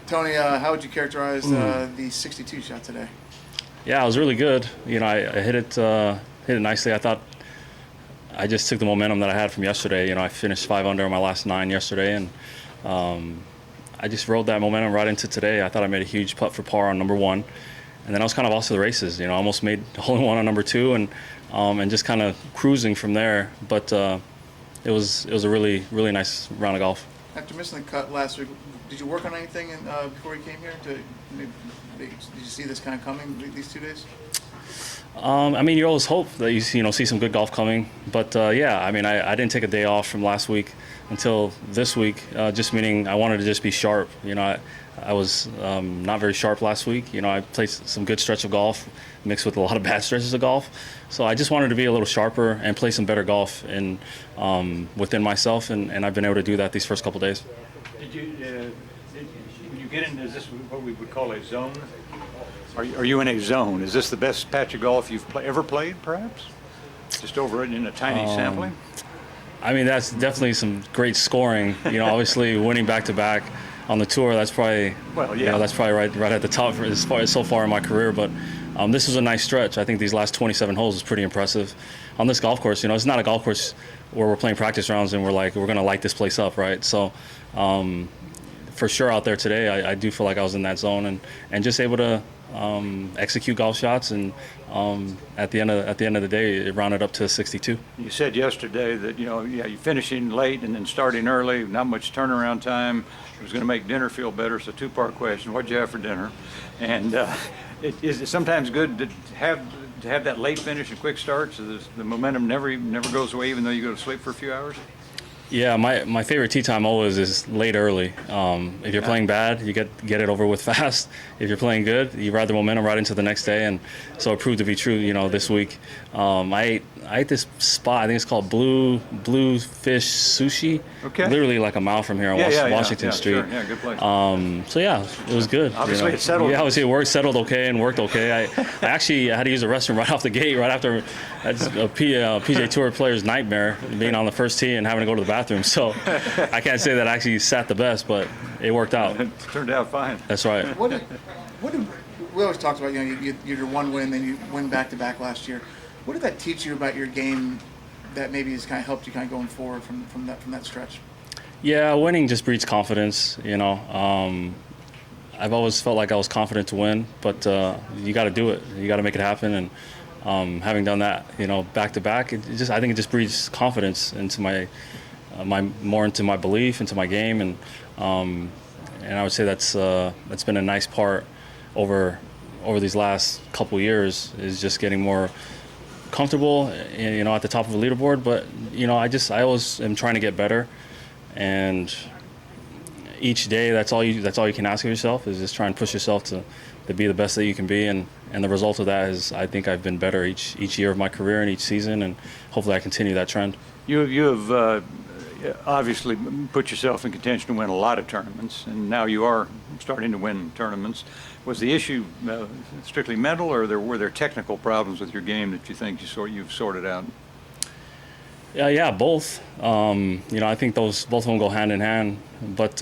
Tony, how would you characterize the 62 shot today? Yeah, it was really good. You know, I hit it nicely. I thought I just took the momentum that I had from yesterday. You know, I finished 5 under on my last 9 yesterday, and I just rode that momentum right into today. I thought I made a huge putt for par on number 1, and then I was kind of off to the races. You know, I almost made a hole-in-one on number 2, and just kind of cruising from there. But it was a really nice round of golf. After missing the cut last week, did you work on anything before you came here? Did you see this kind of coming these 2 days? I mean, you always hope that you see some good golf coming, but yeah, I mean, I didn't take a day off from last week until this week, just meaning I wanted to just be sharp. You know, I was not very sharp last week. You know, I played some good stretch of golf mixed with a lot of bad stretches of golf, so I just wanted to be a little sharper and play some better golf within myself, and I've been able to do that these first couple days. Did you when you get into, is this what we would call a zone? Are you in a zone? Is this the best patch of golf you've ever played, perhaps? Just over it in a tiny sampling? I mean, that's definitely some great scoring. You know, obviously winning back-to-back on the tour, that's probably, you know, that's probably right at the top so far in my career. But this was a nice stretch. I think these last 27 holes was pretty impressive. On this golf course, you know, it's not a golf course where we're playing practice rounds and we're going to light this place up, right? So for sure out there today, I do feel like I was in that zone and just able to execute golf shots, and at the end of the day, it rounded up to 62. You said yesterday that you're finishing late and then starting early, not much turnaround time. It was going to make dinner feel better. So 2-part question: what'd you have for dinner? And is it sometimes good to have that late finish and quick start, so the momentum never goes away, even though you go to sleep for a few hours? Yeah, my favorite tee time always is late early. If you're playing bad, you get it over with fast. If you're playing good, you ride the momentum right into the next day, and so it proved to be true. You know, this week I ate this spot. I think it's called Blue Fish Sushi. Okay. Literally like a mile from here on Washington Street. Sure. Yeah, good place. So yeah, it was good. Obviously, it settled. Yeah, obviously it settled okay and worked okay. I actually had to use the restroom right off the gate, right after a PGA Tour player's nightmare, being on the first tee and having to go to the bathroom. So I can't say that I actually sat the best, but it worked out. It turned out fine. That's right. What did we always talked about? Your one win, then you win back-to-back last year. What did that teach you about your game that maybe has kind of helped you kind of going forward from that stretch? Yeah, winning just breeds confidence. You know, I've always felt like I was confident to win, but you got to do it. You got to make it happen. And having done that, back to back, I think it just breeds confidence into more into my belief, into my game, and I would say that's been a nice part over these last couple years, is just getting more comfortable, at the top of the leaderboard. But I always am trying to get better, and each day that's all you can ask of yourself, is just try and push yourself to be the best that you can be, and the result of that is I think I've been better each year of my career and each season, and hopefully I continue that trend. You have obviously put yourself in contention to win a lot of tournaments, and now you are starting to win tournaments. Was the issue strictly mental, or were there technical problems with your game that you think you've sorted out? Yeah, both. I think both of them go hand in hand. But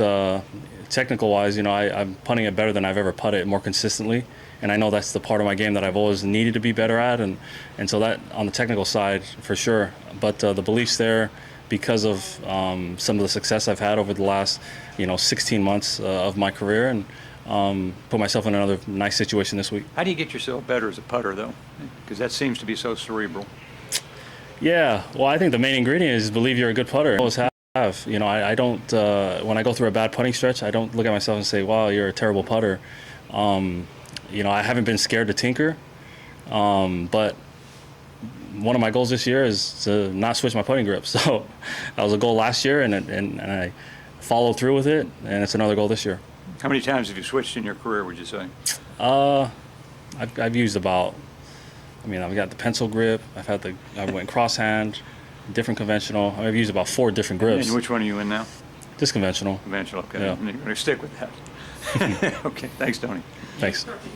technical-wise, I'm putting it better than I've ever putted it, more consistently. And I know that's the part of my game that I've always needed to be better at. And so that, on the technical side, for sure. But the belief's there because of some of the success I've had over the last, 16 months of my career, and put myself in another nice situation this week. How do you get yourself better as a putter, though? Because that seems to be so cerebral. Yeah, well, I think the main ingredient is believe you're a good putter. I always have. I don't, when I go through a bad putting stretch, I don't look at myself and say, wow, you're a terrible putter. I haven't been scared to tinker, but one of my goals this year is to not switch my putting grip. So that was a goal last year, and I followed through with it, and it's another goal this year. How many times have you switched in your career, would you say? I've used about, I've got the pencil grip, I went crosshand, different conventional. I've used about 4 different grips. And which one are you in now? Just conventional. Conventional, okay. Yeah. And you're going to stick with that. Okay, thanks, Tony. Thanks.